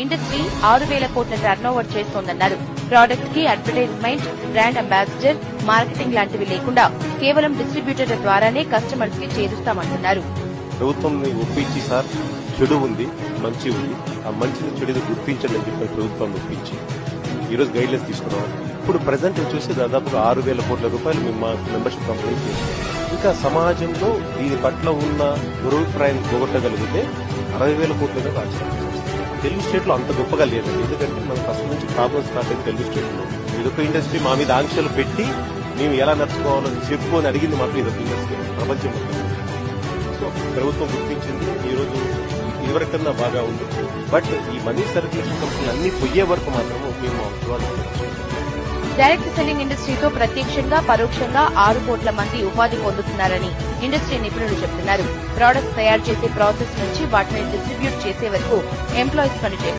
Industry 6,000 కోట్ల turnover చేస్తోందన్నారు. Product కి advertisement, brand ambassador, marketing లాంటివి లేకుండా కేవలం డిస్ట్రిబ్యూటర్ల ద్వారానే కస్టమర్స్ కి చేరుస్తామంటున్నారు. ప్రభుత్వంని ఒప్పించి సార్ చెడు ఉంది, మంచి ఉంది, ఆ మంచిని చెడుని గుర్తించండి అని చెప్పి ప్రభుత్వం ఒప్పించి ఈరోజు గైడ్లైన్స్ తీసుకున్నాం. ఇప్పుడు ప్రజెంట్ చూసి దాదాపుగా 6,000 కోట్ల రూపాయలు మేము మా మెంబర్షిప్ కంపెనీ చేస్తాం. ఇంకా సమాజంలో దీని పట్ల ఉన్న దురభిప్రాయం పోగొట్టగలిగితే 60,000 కోట్లుగా రాజ్యాంగం. తెలుగు స్టేట్ లో అంత గొప్పగా లేదండి, ఎందుకంటే మనం ఫస్ట్ నుంచి ప్రాబ్లమ్స్ స్టార్ట్ అయింది తెలుగు స్టేట్ లో. ఇదొక ఇండస్ట్రీ మా మీద ఆంక్షలు పెట్టి మేము ఎలా నడుచుకోవాలని చెప్పు అని అడిగింది మాత్రం ఇదొక ఇండస్ట్రీ ప్రపంచం మొత్తం. సో ప్రభుత్వం గుర్తించింది, ఈ రోజు ఇదివరకన్నా బాగా ఉంది. బట్ ఈ మనీ సర్క్యులేషన్ కంపెనీలు అన్ని పోయే వరకు మాత్రము మేము డైరెక్ట్ సెల్లింగ్ ఇండస్ట్రీతో ప్రత్యక్షంగా పరోక్షంగా 6 కోట్ల మంది ఉపాధి పొందుతున్నారని ఇండస్ట్రీ నిపుణులు చెబుతున్నారు. ప్రొడక్ట్స్ తయారు చేసే ప్రాసెస్ నుంచి వాటిని డిస్ట్రిబ్యూట్ చేసే వరకు ఎంప్లాయీస్ పనిచేస్తారు.